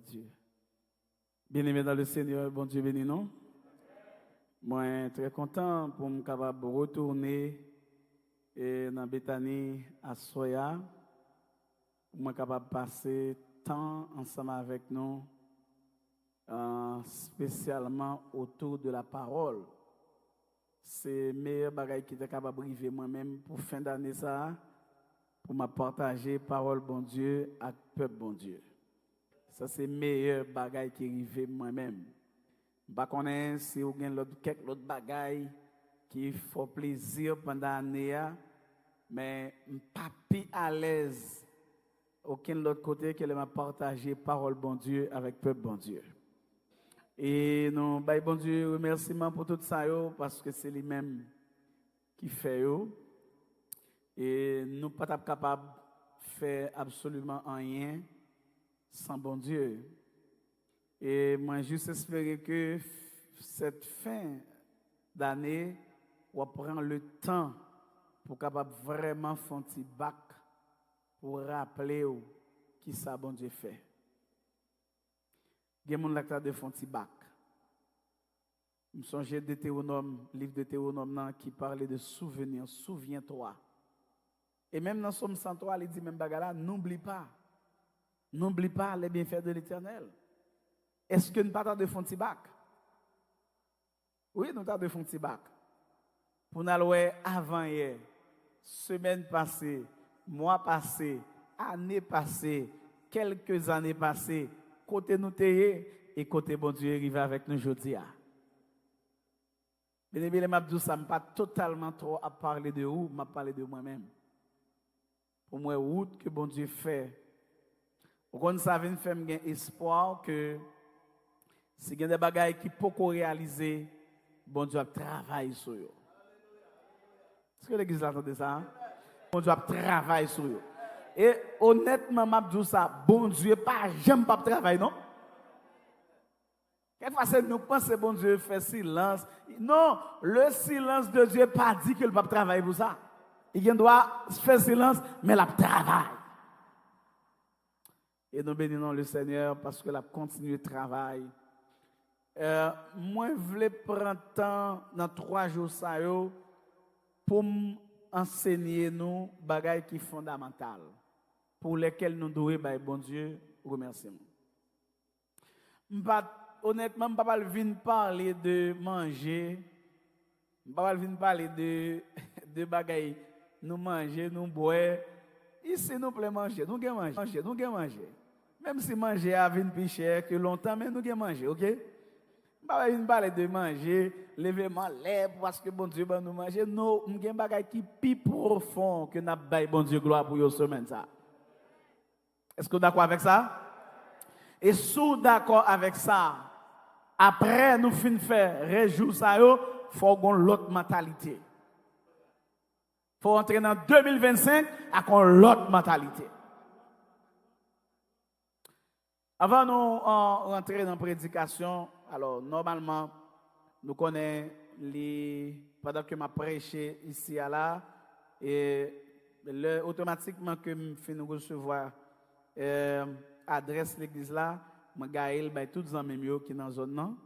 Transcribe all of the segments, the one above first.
Dieu. Bien-aimés dans le Seigneur, bon Dieu béni nous. Moi, très content pour me capable de retourner dans Bethanie à Soya. Pour me capable de passer temps ensemble avec nous, spécialement autour de la parole. C'est le meilleur bagage qui était capable de briser moi-même pour fin d'année ça, pour me partager parole bon Dieu avec peuple bon Dieu. Ça c'est le meilleur bagage qui arrive moi-même. Je ne connais pas si vous avez quelques autres bagages qui font plaisir pendant l'année, mais je ne suis pas plus à l'aise aucun autre côté que de partager parole bon Dieu avec peuple bon Dieu. Et nous, bon Dieu, remerciement pour tout ça, parce que c'est lui-même qui fait. Et nous ne sommes pas capables de faire absolument rien sans bon Dieu. Et moi, juste espérer que cette fin d'année, on prend le temps pour capable vraiment faire un petit bac pour rappeler qui ça bon Dieu fait. Il y a des gens qui font un petit bac. Je me souviens de Théonome, livre de Théonome qui parlait de souvenirs, souviens-toi. Et même dans Somme 103, il dit même bagala, n'oublie pas les bienfaits de l'Éternel. Est-ce que nous pas de font petit bac? Oui, nous avons de font petit bac. Pour nous aller avant hier, semaine passée, mois passé, année passée, quelques années passées, côté nous tayé et côté bon Dieu arrivé avec nous aujourd'hui. Bien aimé, je ne pas totalement trop à parler de vous, je parler de moi-même. Pour moi, route que bon Dieu fait. Vous savez, faire espoir que si il y a des bagages qui peuvent réaliser, bon Dieu travaille sur eux. Est-ce que l'église a entendu ça? Bon Dieu travaille sur eux. Et honnêtement, je dis ça, bon Dieu, pas jamais pas travailler, non? Quelquefois, nous pensons que bon Dieu fait silence. Non, le silence de Dieu n'a pas dit que le pape travaille pour ça. Il doit faire silence, mais il travaille. Et nous bénissons le Seigneur parce que la continue de travail. Moi, je voulais prendre temps dans 3 jours ça, pour enseigner nous des bagages qui sont fondamentales, pour lesquels nous devons, bon Dieu, remercier. Honnêtement, je ne vais pas venir parler de manger, je ne vais pas venir parler de bagages, nous manger, nous boire. Ici, nous pouvons manger, nous pouvons manger. Même si manger a venu plus cher que longtemps, mais nous pouvons manger, ok? Je ne vais pas venir parler de manger, lever ma lèvre parce que bon Dieu va nous manger. Non, nous avons des bagages qui sont plus profonds que nous avons bon Dieu gloire pour cette semaine. Est-ce que vous êtes d'accord avec ça? Et si vous êtes d'accord avec ça, après nous finissons de faire réjouir ça, il faut avoir l'autre mentalité. Il faut entrer dans 2025 avec l'autre mentalité. Avant nous rentrer dans la prédication, alors normalement, nous connaissons pendant que je prêché ici à là, et automatiquement que je finis de recevoir adresse l'église là, je gagne tous les amis qui sont dans la zone.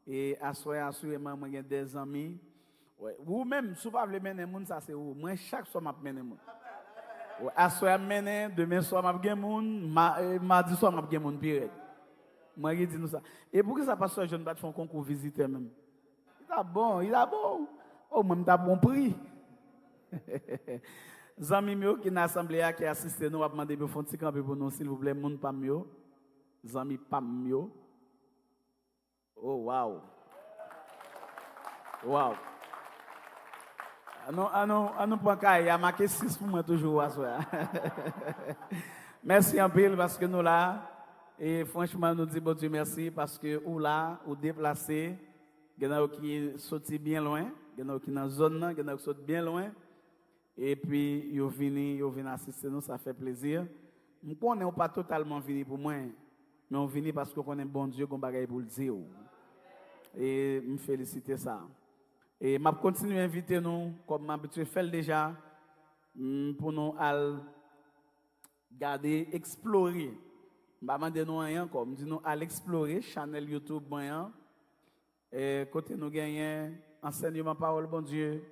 Et assurément, je j'ai des amis. Vous-même, si vous ne voulez mener les ça c'est vous. Moi, chaque soir, je mène les gens. Assurément, demain soir, je vais mener mardi soir, je vais mener moi, je dis nous ça. Et pour que ça passe, je ne vais pas faire un concours visiteur même. Il a bon. Oh, même t'as bon prix. Les amis qui sont dans l'assemblée qui assistent, nous, on va demander de faire un petit camp pour nous, s'il vous plaît, monde pas mieux. Les amis pas mieux. Oh, wow. Wow. Nous prend il y a marqué 6 pour moi toujours. Merci un peu parce que nous là. Et franchement, nous disons bon Dieu merci parce que ou là, ou déplacé, il y en a qui sont bien loin, il y en a qui sont dans la zone, il y en a qui sont bien loin. Et puis, ils viennent assister nous, ça fait plaisir. Nous ne sommes pas totalement venus pour moi, mais on vient parce qu'on connaît bon Dieu, qu'on bagaille pour le dire. Et je me félicite ça. Et je continue à inviter nous, comme je habitué faire déjà, pour nous garder, explorer Bah demander nous rien encore, me dit nous à l'explorer channel YouTube moyen et côté nous gagnons enseignement parole bon Dieu,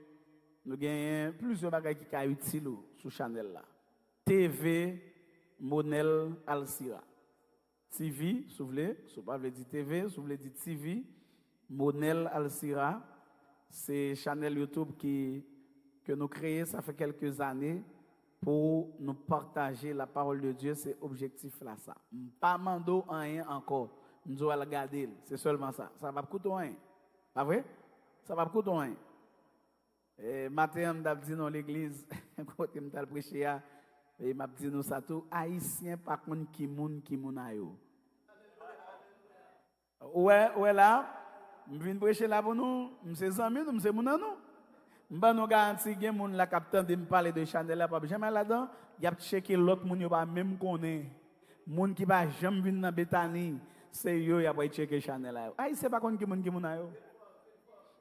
nous gagnons plusieurs bagages qui sont utiles sur channel là. TV Monel Alcira. TV, si vous voulez, si vous voulez dire TV, si vous voulez dire TV, Monel Alcira, c'est channel YouTube que nous créons, ça fait quelques années, pour nous partager la parole de Dieu, c'est objectif là ça. Pas mando rien encore, nous devons regarder, c'est seulement ça. Ça va coûter rien. Pas vrai? Ça va coûter rien. Et matin, on a dit dans l'église, quand on a prêché, et m'a dit nous ça tout haïtien par contre qui moun ayo. Ouais là, me vinn prêcher là pour nous, m'se amis nous, m'se moun nous. M'ba nous garanti gen moun la capitaine de me parler de Chanel là pas jamais là-dedans, y a checker l'autre moun yo pas même connaît. Moun qui pas jamais vinn dans Bethany, c'est yo y a pas checker Chanel là. Haïtien par contre qui moun ayo.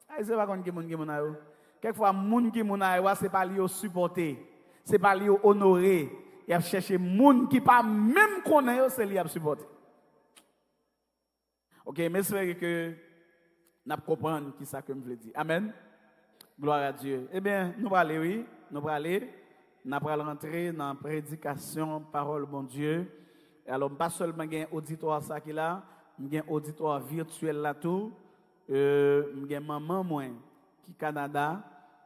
Haïtien par contre qui moun ayo. Quelquefois moun qui moun ayo c'est pas li yo supporter. C'est pas lui honorer, il a cherché moun qui pas même connaît, c'est lui a supporter. OK, mais c'est que n'a comprendre qui ça que me veut dire. Amen. Gloire à Dieu. Eh bien, nous allons aller, oui, nous allons rentrer dans la prédication parole bon Dieu. Alors pas seulement un auditoire ça qui là, un auditoire virtuel là tout, un maman moi qui Canada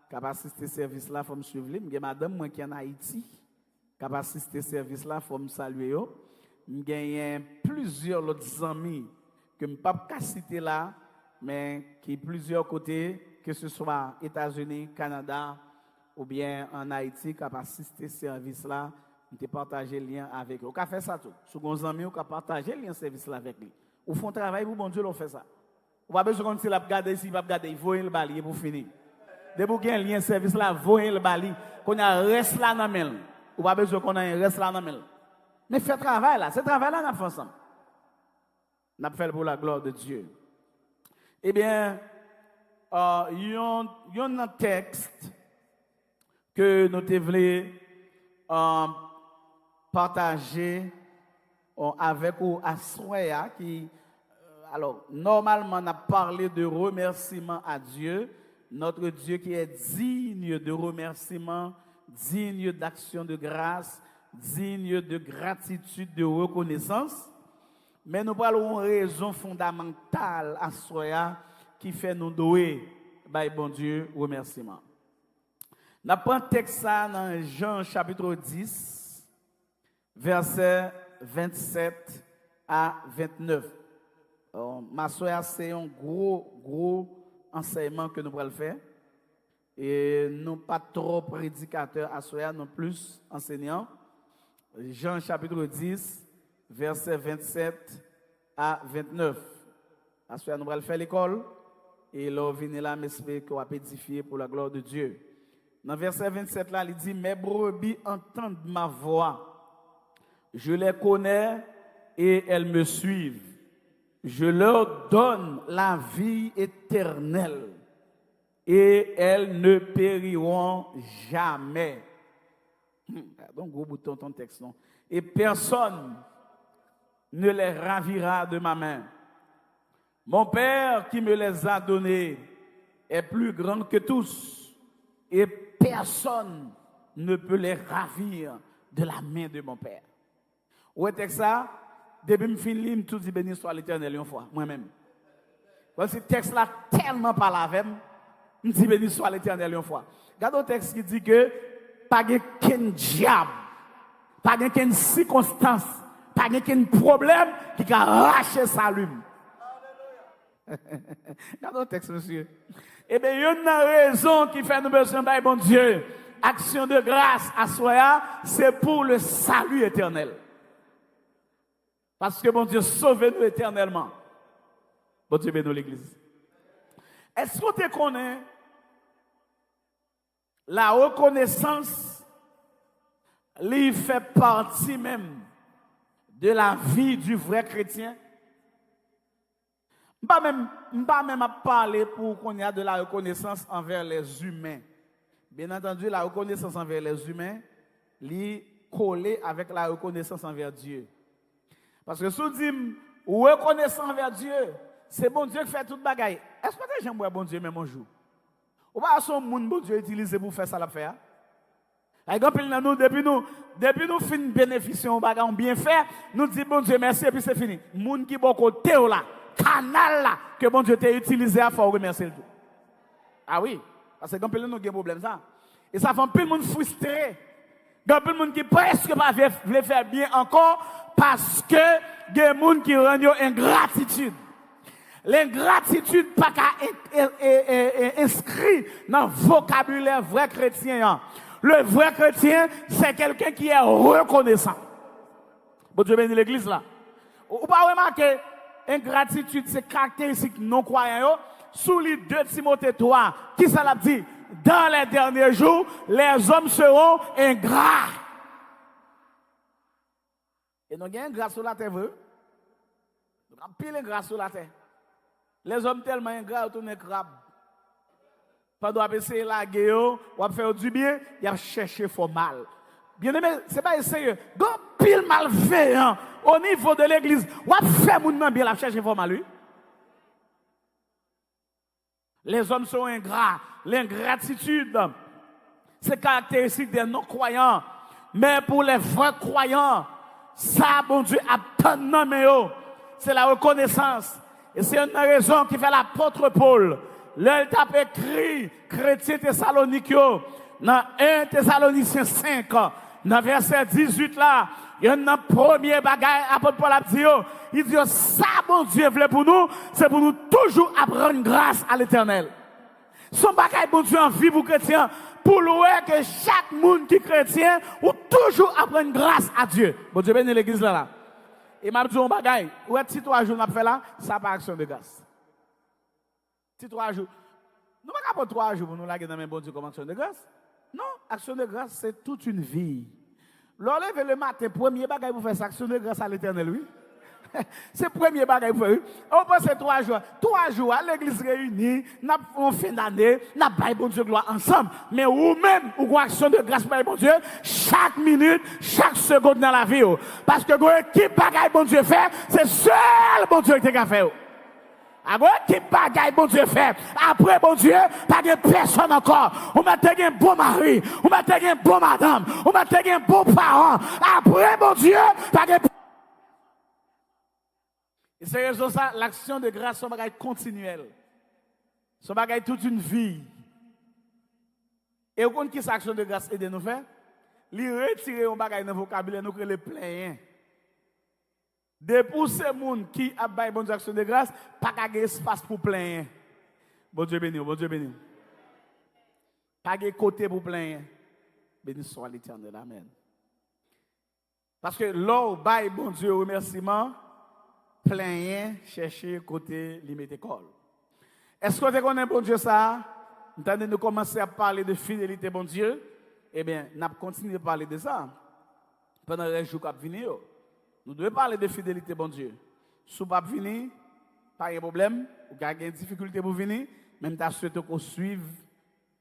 qui a assisté service là, faut me suivre. J'ai madame moi qui en Haïti, qui a assisté service là, faut me saluer. J'ai plusieurs autres amis que je ne peux pas citer là, mais qui plusieurs côtés, que ce soit États-Unis, Canada ou bien en Haïti, qui a assisté service là, je partager le lien avec eux. On peut faire ça tout. Si vous avez amis, on peut partager le lien service là avec lui. Ou font travail pour bon Dieu, on fait ça. On va besoin de regarder ici, va regarder, il faut le balayer pour finir. Dès que vous avez un lien service là, voyez le bali, qu'on a reste là dans le ou pas besoin qu'on a un reste là dans le mais faites travail là, ce travail là, nous fait ensemble. Nous fait pour la gloire de Dieu. Eh bien, il y a un texte que nous devons partager avec vous à Soya qui, alors, normalement, on a parlé de remerciement à Dieu. Notre Dieu qui est digne de remerciement, digne d'action de grâce, digne de gratitude, de reconnaissance. Mais nous parlons de raison fondamentale à soi qui fait nous douer, bon Dieu, remerciement. Nous prenons un texte dans Jean chapitre 10, versets 27 à 29. Ma soeur, c'est un gros enseignement que nous allons faire. Et nous pas trop prédicateurs à soi, non plus enseignants. Jean chapitre 10, versets 27 à 29. À soi, nous allons faire l'école. Et là, venez là, m'espérer qu'on va édifier pour la gloire de Dieu. Dans verset 27 là, il dit, mes brebis entendent ma voix. Je les connais et elles me suivent. Je leur donne la vie éternelle et elles ne périront jamais. Donc, gros bouton ton texte, non? Et personne ne les ravira de ma main. Mon Père qui me les a donnés est plus grand que tous et personne ne peut les ravir de la main de mon Père. Où est ça? Depuis que je finis, tout dit béni soit l'Éternel une fois, moi-même. Ce texte-là, tellement pas la même, je dis béni soit l'Éternel une fois. Regardez le texte qui dit que pas de diable, pas de circonstance, pas de problème qui a arraché sa lume. Regardez le texte, monsieur. Eh bien, il y a une raison qui fait nous besoin de bon Dieu. Action de grâce à soi, c'est pour le salut éternel. Parce que bon Dieu sauve-nous éternellement. Bon Dieu bénisse l'église. Est-ce que tu connais la reconnaissance, lui fait partie même de la vie du vrai chrétien? Je ne vais pas même parler pour qu'on ait de la reconnaissance envers les humains. Bien entendu, la reconnaissance envers les humains, lui collée avec la reconnaissance envers Dieu. Parce que si vous dites, reconnaissant envers Dieu, c'est bon Dieu qui fait toute bagaille. Est-ce que j'aime bon Dieu même un jour? Ou pas son monde bon Dieu utilisé pour faire ça la faire? Depuis nous fin bénéficions bagaille bien fait, nous disons bon Dieu merci et puis c'est fini. Monde qui bon côté là, canal là que bon Dieu t'a utilisé à faire remercier le tout. Ah oui, parce que quand nous avons un problème ça. Et ça fait un peu de monde frustré. Il y a un peu de monde qui presque pas veut faire bien encore parce que il y a des gens qui rendent ingratitude. L'ingratitude pas inscrit dans le vocabulaire vrai chrétien. Le vrai chrétien, c'est quelqu'un qui est reconnaissant. Bon Dieu bénit l'église là. Ou pas remarquer, ingratitude, c'est caractéristique non croyant. Sous les 2 Timothée 3, qui ça l'a dit? Dans les derniers jours, les hommes seront ingrats. Et nous avons ingrat sur la terre, vous? Nous avons pile ingrat sur la terre. Les hommes tellement ingrats, ils tournent crabe. Pendant qu'on essayer la guerre, on va faire du bien, il a cherché fort mal. Bien aimé, ce n'est pas essayer. Donc, pile malveillant au niveau de l'église, on va faire mon nom bien, il a cherché fort mal, lui. Les hommes sont ingrats. L'ingratitude, c'est caractéristique des non-croyants. Mais pour les vrais croyants, ça, bon Dieu, a tant nommé, c'est la reconnaissance. Et c'est une raison qui fait l'apôtre Paul. Là, il a écrit, chrétien Thessalonique, dans 1 Thessaloniciens 5, dans verset 18 là, il y a un premier bagage, l'apôtre Paul a dit, il dit, ça, bon Dieu, voulait pour nous, c'est pour nous toujours apprendre grâce à l'éternel. Son bagage, bon Dieu, en vie pour chrétien, pour louer que chaque monde qui est chrétien, ou toujours apprendre grâce à Dieu. Bon Dieu, bénit l'église là. Et m'a dit un bagage, ou est-ce que 3 jours n'a fait là, ça pas action de grâce. Si 3 jours. Nous ne pouvons pas 3 jours pour nous laguer dans mes bon Dieu comme action de grâce. Non, action de grâce, c'est toute une vie. L'enlever le matin, premier bagage pour faire cette action de grâce à l'éternel, oui. C'est le premier bagage pour eux. On passe 3 jours. 3 jours à l'église réunie, nous avons fin d'année, nous avons bon Dieu gloire ensemble. Mais vous-même, vous avez action de grâce par bon Dieu, chaque minute, chaque seconde dans la vie. Parce que vous équipe bagage bon Dieu fait, c'est seul bon Dieu qui a fait. Après, qui bagaille bon Dieu fait. Après, bon Dieu, pas de personne encore. On m'a dit un bon mari. On m'a dit un bon madame. On m'a dit un bon parent. Après, bon Dieu, pas de. Et c'est raison ça, l'action de grâce, c'est un bagage continuel. C'est un bagage toute une vie. Et vous comprenez qui cette action de grâce aide nous faire? Lui retirer un bagage dans le vocabulaire, nous créer le plein. Depuis ces gens qui ont une bonne action de grâce, pas de espace pour plaindre. Bon Dieu béni, bon Dieu béni. Pas de côté pour plaindre. Béni soit l'Éternel, amen. Parce que là, bail bon Dieu remerciement, plaindre, chercher côté limite école. Est-ce que vous connaissez bon Dieu ça? Nous commencer à parler de fidélité bon Dieu. Eh bien, nous continuons à parler de ça pendant les jours qui vont venir. Nous devons parler de fidélité, bon Dieu. Si vous ne pouvez pas venir, pas de problème. Vous avez des difficultés pour venir. Même si vous souhaitez qu'on suive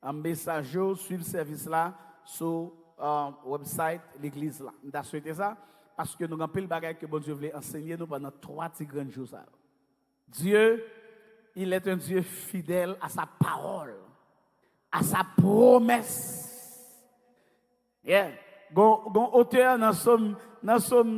un message, suive le service là sur le website, l'église là. Nous avons souhaité ça parce que nous avons pris le bagage que bon Dieu voulait enseigner nous pendant 3 petits grands jours. Dieu, il est un Dieu fidèle à sa parole, à sa promesse. Yeah. Gon auteur dans Somme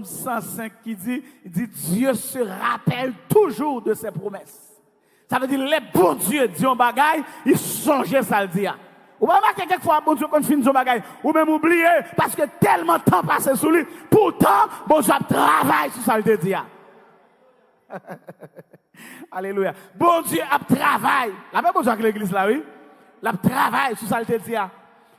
105 qui dit Dieu se rappelle toujours de ses promesses. Ça veut dire les bons Dieu disent un bagaille, il songeait ça le dire. Ou pas remarquer quelquefois bon Dieu quand finit son bagaille ou même oublier parce que tellement de temps passé sur lui. Pourtant bon Dieu travaille sur ça le dire. Alléluia. Bon Dieu a travaillé. La même bon Dieu avec l'église là oui. La travaille sur ça le dire.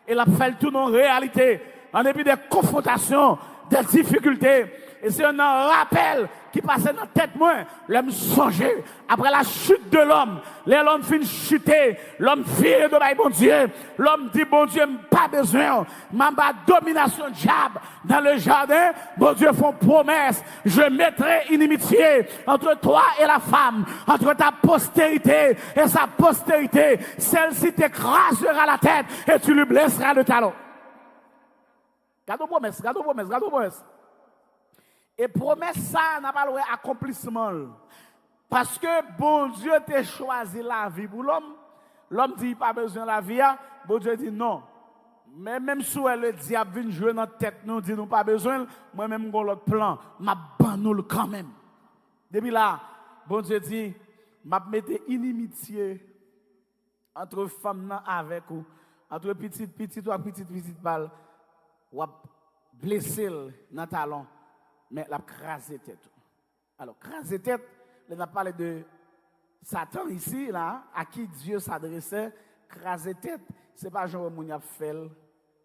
Et la fait tout en réalité. En dépit des confrontations, des difficultés. Et c'est un rappel qui passait dans la tête moi, l'homme songer. Après la chute de l'homme, l'homme finit chuter, l'homme vire de bon Dieu. L'homme dit, bon Dieu, pas besoin. Mamba domination diable dans le jardin. Bon Dieu font promesse. Je mettrai inimitié entre toi et la femme, entre ta postérité et sa postérité. Celle-ci t'écrasera la tête et tu lui blesseras le talon. Gardons promesse, gardons promesse, gardons promesse. Et promesse ça, n'a pas l'accomplissement. Parce que bon Dieu t'a choisi la vie pour l'homme. L'homme dit pas besoin de la vie. Bon Dieu dit non. Mais même si le diable vient jouer dans notre tête, nous dit nous pas besoin, moi-même j'ai l'autre plan, m'a bannoul quand même. Depuis là, bon Dieu dit, m'a mette inimitié entre femmes avec ou entre petit ou petite balle, ou blessé dans talon, mais l'a crasé tête. Alors craser tête, on a parlé de Satan ici là, à qui Dieu s'adressait, craser tête, c'est pas genre mon a fait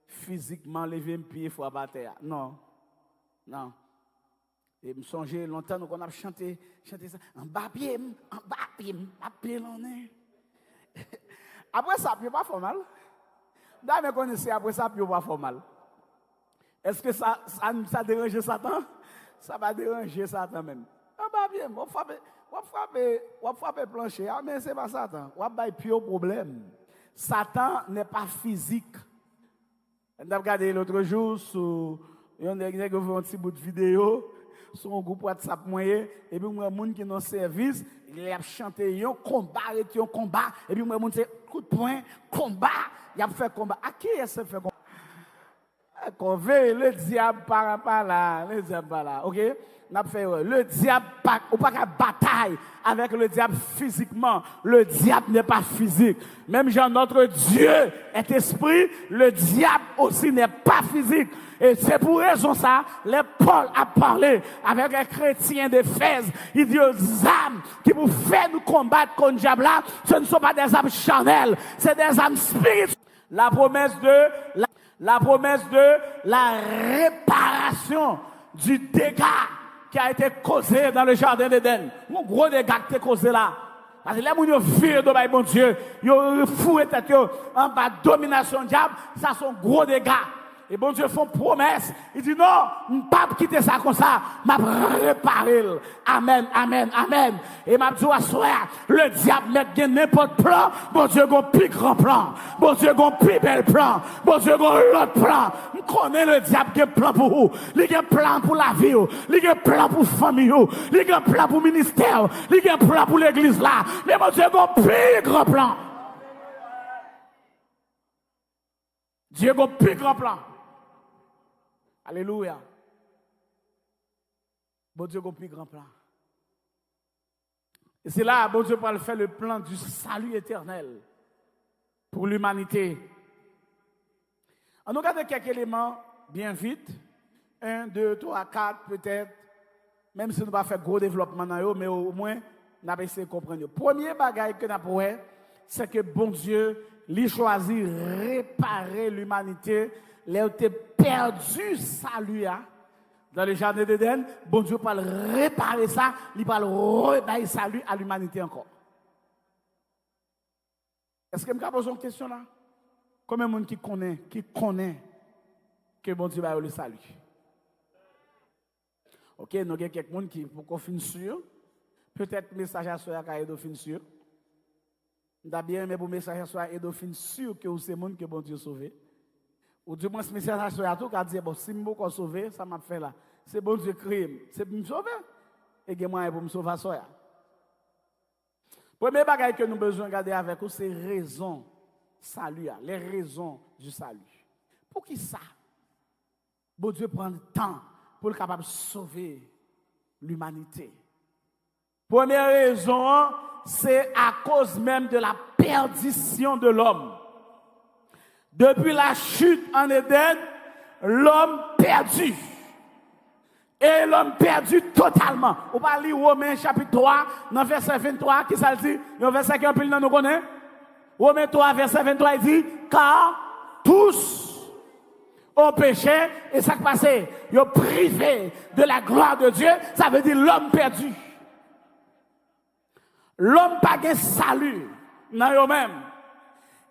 physiquement lever un pied faut abattre. Non. Non. Et me songer longtemps nous on a chanté ça en bas pied l'on est. Après ça pied pas fort mal. D'ailleurs connaissez après ça pied pas fort mal. Est-ce que ça dérange Satan? Ça va déranger Satan même. En bas pied, on frapper plancher, mais c'est pas Satan. On va pied au problème. Satan n'est pas physique. On a regardé l'autre jour sur un petit bout de vidéo sur un groupe WhatsApp moyen et puis moi monde qui dans service il a chanté un combat et puis moi monde c'est coup de poing combat il a fait combat à qui est-ce fait combat qu'on veut le diable par là le diable par là OK n'a fait le diable pas ou pas bataille avec le diable physiquement le diable n'est pas physique même Jean notre Dieu est esprit le diable aussi n'est pas physique et c'est pour raison ça les Paul a parlé avec les chrétiens d'Éphèse il dit aux âmes qui vous fait nous combattre contre le diable là ce ne sont pas des âmes charnelles c'est des âmes spirituelles la promesse de la réparation du dégât qui a été causé dans le jardin d'Éden. Un gros dégât qui a été causé là. Parce que là, ils ont viré de bon Dieu. Ils ont foué tête en bas de domination diable. Ça sont gros dégâts. Et bon Dieu font promesse. Il dit non, je ne peux pas quitter ça comme ça. Je vais réparer. Amen, amen, amen. Et je vais dire, le diable met n'importe plan. Bon Dieu a un plus grand plan. Bon Dieu a un plus bel plan. Bon Dieu a l'autre plan. Je connais le diable qui a un plan pour vous. Il a un plan pour la vie. Il a un plan pour la famille. Il a un plan pour le ministère. Il a un plan pour l'église là. Mais bon Dieu a un plus grand plan. Dieu a un plus grand plan. Alléluia. Bon Dieu a un plus grand plan. Et c'est là, bon Dieu va faire le plan du salut éternel pour l'humanité. On regarde quelques éléments bien vite. 1, 2, 3, 4 peut-être. Même si nous ne pas faire gros développement dans eux, mais au moins, nous avons essayé de comprendre. Le premier bagage que nous avons, c'est que bon Dieu, lui choisit réparer l'humanité. Là où tu perdu salut dans le jardin d'Éden, bon Dieu va réparer ça, il va redonner salut à l'humanité encore. Est-ce que je me pose une question là? Combien de monde qui connaît que bon Dieu va le salut? OK, nous avons quelqu'un qui pour fin sûr. Peut-être message à soi à Edo fin sûr. D'abord mais pour message à soi Edo fin sûr que c'est monde que bon Dieu sauvé. Ou du moins, ce message sur tout qui dit, bon, si je suis sauvé, ça m'a fait là. C'est bon Dieu crime. C'est pour me sauver. Et que moi, pour me sauver à soi. Premier bagage que nous avons besoin de garder avec nous, c'est raison salut. Les raisons du salut. Pour qui ça? Bon Dieu prend le temps pour être capable de sauver l'humanité. Première raison, c'est à cause même de la perdition de l'homme. Depuis la chute en Éden, l'homme perdu. Et l'homme perdu totalement. On va lire Romains chapitre 3, dans verset 23, qui ça dit? Le verset qui en pile nous connaît. Romains 3, verset 23, il dit, car tous ont péché, et ça qui passe, ils ont privé de la gloire de Dieu, ça veut dire l'homme perdu. L'homme pas de salut dans eux-mêmes.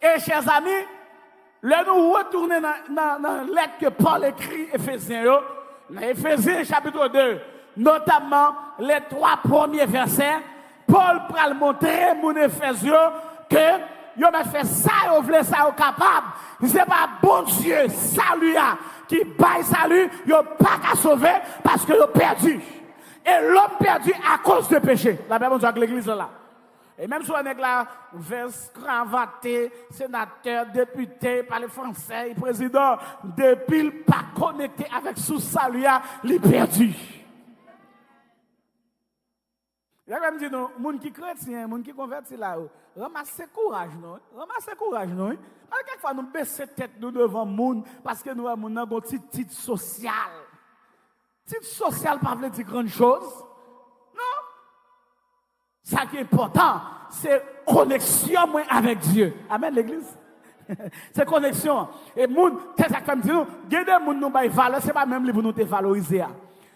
Et chers amis, là, nous retournons dans la lettre que Paul écrit Éphésiens, dans Éphésiens chapitre 2, notamment les 3 premiers versets, Paul va montrer mon Éphésiens que yo m'a fait ça, yo voulait ça, yo capable. C'est pas bon Dieu, salut qui baille salut, yo pas qu'à sauver parce que yo perdu. Et l'homme perdu à cause de péché. La Bible dit avec l'église là. Et même si on est là, verse, cravaté, sénateur, député, parler français, président, depuis il pas connecté avec sous salut, il est perdu. Il y a même dit, non, les gens qui chrétiens, les gens qui convertis là, ramassez courage, non? Ramassez courage, non? Quelquefois, nous baissons tête nous devant le monde parce que nous avons un petit titre social. Titre social, pas veut dire grande chose. Ça qui est important, c'est connexion avec Dieu. Amen, l'église. C'est connexion. Et moun, c'est ça comme dit nous, il y a des gens qui nous valeur, c'est pas même les pour nous te valoriser.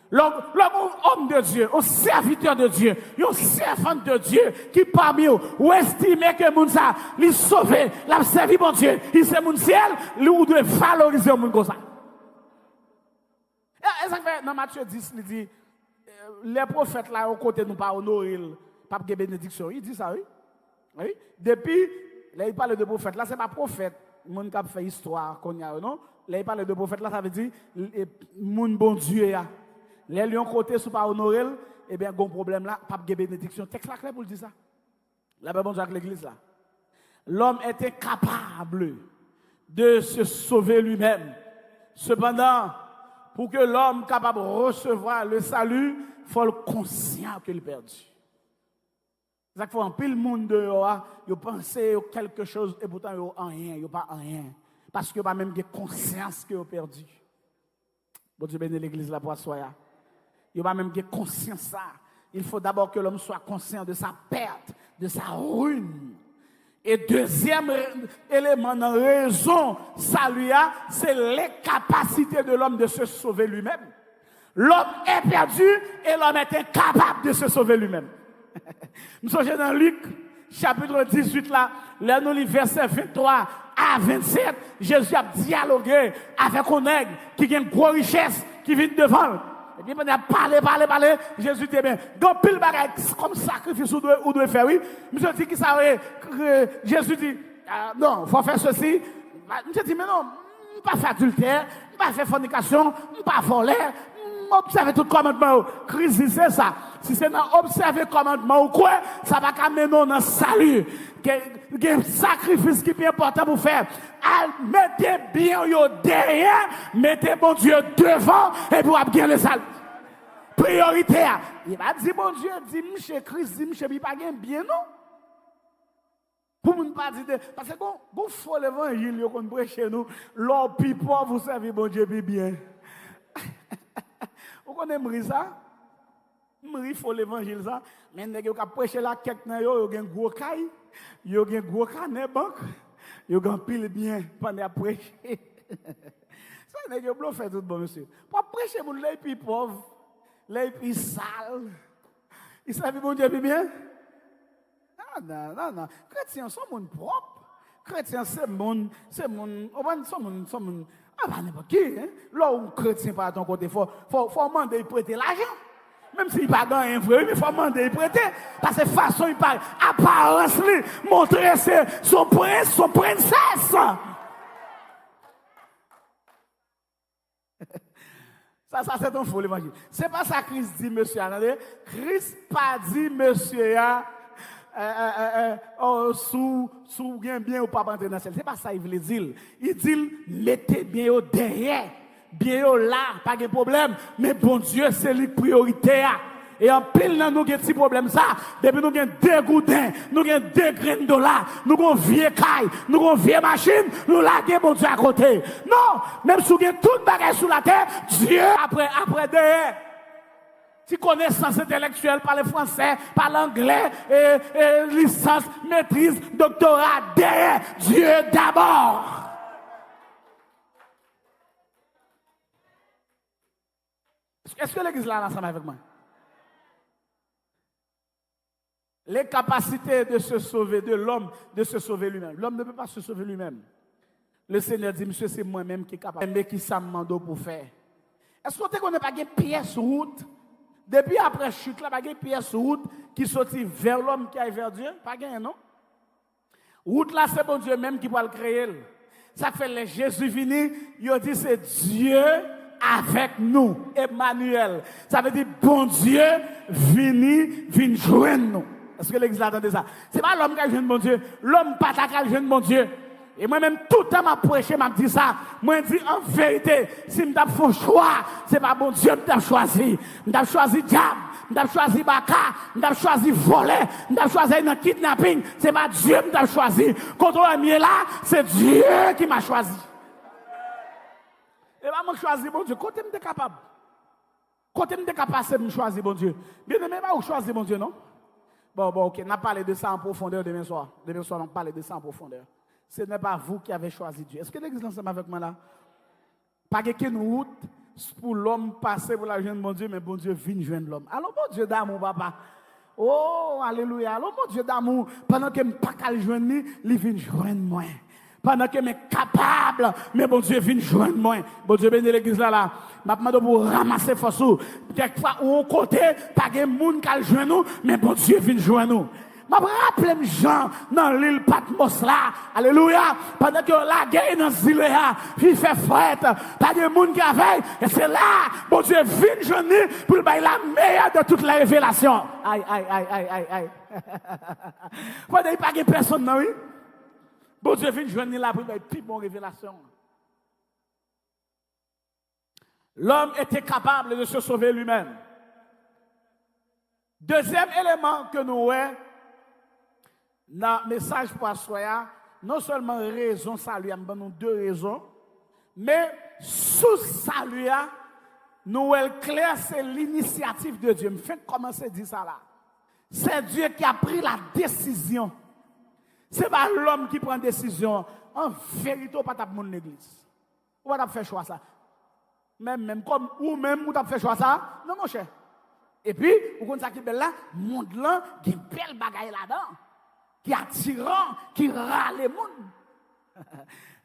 L'homme de Dieu, un serviteur de Dieu, un servant de Dieu qui parmi eux, ou estime que moun ça, lui sauver, l'a servi bon Dieu, il c'est mon ciel, lui ou doit valoriser moun comme ça. Et ça fait dans Matthieu 10, il dit les prophètes là au côté nous pas honorer pas de bénédiction. Il dit ça, oui. Oui. Depuis, là, il parle de prophète. Là, ce n'est pas prophète. Mon qui a fait histoire qu'on y a, non? Là, il parle de prophète. Là, ça veut dire, mon bon Dieu, les lions côté, sous pas honoré, eh bien, il y a un problème là, pas de bénédiction. Texte là, clair pour dire ça. La Bible dit avec l'église là. L'homme était capable de se sauver lui-même. Cependant, pour que l'homme capable de recevoir le salut, il faut le conscient qu'il est perdu. C'est que un pile monde dehors, yo pensé quelque chose et pourtant yo rien, yo pas rien parce que pas même de conscience que yo perdu. Bon Dieu bénisse l'église là pour soya. Yo pas même de conscience ça. Il faut d'abord que l'homme soit conscient de sa perte, de sa ruine. Et deuxième élément dans raison salut c'est l'incapacité de l'homme de se sauver lui-même. L'homme est perdu et l'homme est incapable de se sauver lui-même. Nous sommes dans Luc, chapitre 18, là, nous lisons verset 23 à 27. Jésus a dialogué avec un nègre qui a une grosse richesse, qui vient devant. Et puis, il a parlé. Jésus dit, bien, donc, pile bagaille, comme sacrifice, ou doit faire, oui. Monsieur dit, qui ça, Jésus dit, non, il faut faire ceci. Monsieur dit, mais non, je ne pas faire adultère, je ne pas faire fornication, je ne pas voler. Observez tout commandement. Christ, c'est ça. Si c'est dans observer commandement ou quoi, ça va amener nous dans le salut. Il y a un sacrifice qui est important pour faire. Mettez bien yo derrière, mettez bon Dieu devant et pour bien le salut. Prioritaire. Il va dire bon Dieu, dit monsieur Christ, dit monsieur, il pas bien non. Pour ne pas dire, parce que bon faut l'évangile qu'on prêche chez nous, l'homme plus pauvre vous servez bon Dieu bien. Vous connaissez ça? Il faut l'évangile ça. Mais vous avez prêché la quête, vous avez un gros caille, vous avez un gros canet banque, vous avez un pile bien pendant prêcher. Ça, vous avez fait tout bon, monsieur. Pour prêcher, vous les plus pauvres, les plus sales. Ils savent bon Dieu bien? Non. Chrétiens sont mon propre. Chrétiens, c'est mon. Ah, bah, n'importe qui, hein? Là où chrétien par ton côté, faut demander de prêter l'argent. Même s'il n'a pas gagné un vrai, il faut demander de prêter. Parce que façon, il parle, apparence, montrer son prince, son princesse. Ça c'est un faux l'évangile. C'est pas ça que Christ dit, monsieur. Christ pas dit, monsieur, sous bien ou pas entrer dans celle. C'est pas ça il veut dire. Il dit mettez bien au derrière, bien au là, pas de problème, mais bon Dieu c'est lui prioritaire. Et en pile là nous avons un petit problème ça, depuis nous avons deux goudins, nous avons deux graines de là, nous avons vieux caille, nous avons vieille machine, nous laguons bon Dieu à côté. Non, même si vous avez toute bagage sur la terre, Dieu après derrière. Si connaissance intellectuelle, parler français, parler anglais, licence, maîtrise, doctorat, derrière Dieu d'abord. Est-ce que l'église là ensemble avec moi? Les capacités de se sauver de l'homme, de se sauver lui-même. L'homme ne peut pas se sauver lui-même. Le Seigneur dit, monsieur, c'est moi-même qui est capable. Mais qui ça me demande pour faire? Est-ce qu'on n'a pas de pièce route? Depuis après chute, là, il y a une pièce route qui sortit vers l'homme qui aille vers Dieu. Pas gain, non? Route là, c'est bon Dieu même qui va le créer. Ça fait les Jésus vini, il dit c'est Dieu avec nous, Emmanuel. Ça veut dire bon Dieu vini joindre nous. Est-ce que l'église attendait ça? C'est pas l'homme qui a joint bon Dieu, l'homme pas qui a joint bon Dieu. Et moi-même, tout le temps, m'a prêché, m'a dit ça. Moi, je dis en vérité, si je fais un choix, c'est pas bon Dieu qui m'a choisi. Je choisi diable, je choisi baka, je choisi voler, je choisi un kidnapping. C'est pas Dieu qui m'a choisi. Quand on est là, c'est Dieu qui m'a choisi. Et pas moi choisi bon Dieu. Quand je suis capable. Quand je suis capable, c'est de choisir bon Dieu. Bien aimé, pas où choisir bon Dieu, non? Bon, ok, on a parlé de ça en profondeur demain soir. Demain soir, on va parler de ça en profondeur. Ce n'est pas vous qui avez choisi Dieu. Est-ce que l'église ensemble avec moi là? Pas qu'une route pour l'homme passer pour la jeune bon Dieu, mais bon Dieu vient joindre l'homme. Alors bon Dieu d'amour, papa. Oh, alléluia. Alors mon Dieu d'amour, pendant que je ne peux pas le joindre, il vient joindre moi. Pendant que je suis capable, mais bon Dieu vient joindre moi. Bon Dieu bénit l'église là. Je demande pour ramasser force. Quelquefois, au côté, pas de monde qui le joindre nous, mais bon Dieu vient joindre nous. Je me rappelle Jean dans l'île Patmos là. Alléluia. Pendant que la guerre dans ce île là, il fait fête. Pas de monde qui avait. Et c'est là, bon Dieu vient joindre pour le bailler la meilleure de toutes les révélations. Aïe, aïe, aïe, aïe, aïe, aïe. Pendant qu'il n'y a pas de personne, non, oui? Bon Dieu vient joindre là pour le plus bonne révélation. L'homme était capable de se sauver lui-même. Deuxième élément que nous voyons dans le message pour Assoya, non seulement raison salut, nous deux raisons, mais sous salut, nous voyons clair, c'est l'initiative de Dieu. Je vais commencer à dire ça là. C'est Dieu qui a pris la décision. Ce n'est pas l'homme qui prend la décision. En vérité, on ne peut pas mon l'église. On va faire choix ça. Même comme ou même vous avez fait choix ça, non mon cher. Et puis, vous connaissez ça qui est belle là, monde là, qui belle bagaille là-dedans, qui est attirant, qui râle les monde.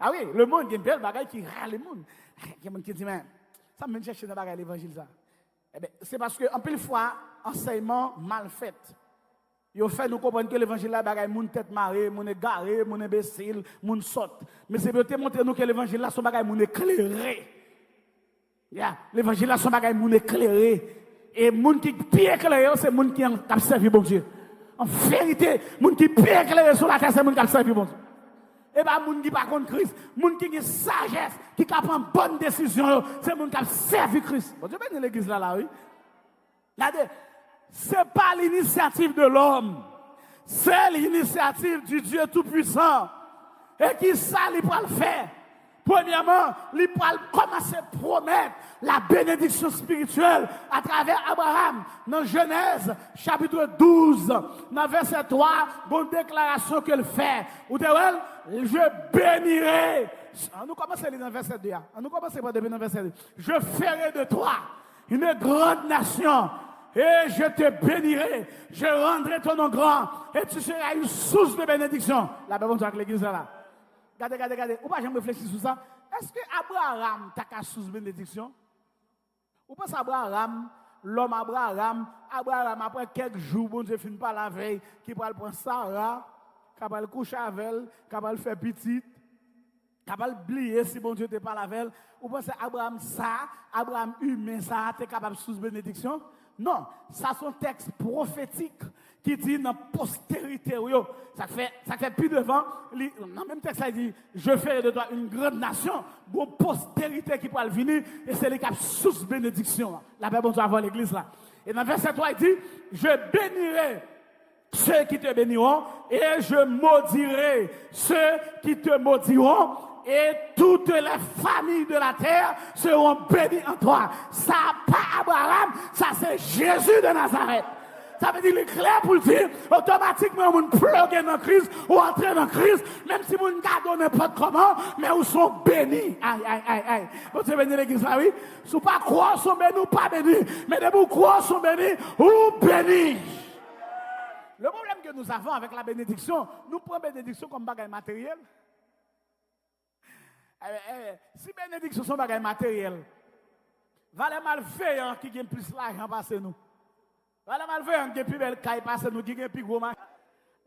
Ah oui, le monde qui est belle bagaille qui râle les monde. Il y a des gens qui disent, mais ça me cherche dans bagaille l'évangile ça. Eh bien, c'est parce que en pile fois, enseignement mal fait. Il fait nous comprendre que l'évangile là bagaille moun tête marée, moun égaré, moun imbécile, moun saute. Mais c'est pour te montrer nous que l'évangile là son bagaille moun éclairé. Yeah. L'évangile là son bagaille moun éclairé. Et moun qui pire éclairé, c'est moun qui a servi bon Dieu. En vérité, moun qui pire éclairé sur la terre, c'est moun qui a servi bon Dieu. Et bien, moun qui par contre Christ, moun qui a sagesse, qui a pris bonne décision, c'est moun qui a servi Christ. Bon Dieu bénit l'église là, oui. Regardez, ce n'est pas l'initiative de l'homme, c'est l'initiative du Dieu Tout-Puissant. Et qui ça, il peut le faire? Premièrement, il peut commencer à promettre la bénédiction spirituelle à travers Abraham. Dans Genèse, chapitre 12, dans verset 3, bonne déclaration qu'il fait. Ou je bénirai. On nous commence à lire dans verset 2. On nous commence à lire dans verset 2. Je ferai de toi une grande nation. Et je te bénirai, je rendrai ton nom grand, et tu seras une source de bénédiction. La Bible avec l'église là. Regardez. Ou pas jamais réfléchir sur ça. Est-ce que Abraham t'a qu'à source de bénédiction? Ou pas Abraham, l'homme Abraham après quelques jours, bon Dieu finit par la veille, qui va prendre Sarah, qui va le coucher avec elle, qui va le faire petite, qui va oublier si bon Dieu n'est pas la veille. Ou pas Abraham humain, ça, t'es capable de source de bénédiction? Non, ça c'est un texte prophétique qui dit dans la postérité. Ça fait plus devant. Dans le même texte, ça dit je ferai de toi une grande nation, une postérité qui pourra venir, et c'est les qui sous bénédiction. La Bible doit avoir l'église là. Et dans le verset 3, il dit je bénirai ceux qui te béniront, et je maudirai ceux qui te maudiront. Et toutes les familles de la terre seront bénies en toi. Ça, pas Abraham, ça c'est Jésus de Nazareth. Ça veut dire, il est clair pour le dire, automatiquement, on plug dans Christ ou entrer dans Christ, même si on ne garde n'importe comment, mais ils sont bénis. Aïe. Vous avez béni l'église là, oui? Si vous ne pas croire, sont bénis ou pas bénis. Mais de vous croire, sont bénis ou bénis. Le problème que nous avons avec la bénédiction, nous prenons bénédiction comme bagage matériel. Si bénédiction sont bagages matériels, valait malveillant qui gagne plus l'argent passé nous. Valait malveillant qui plus belle caille passé nous, qui gagne plus gros marché.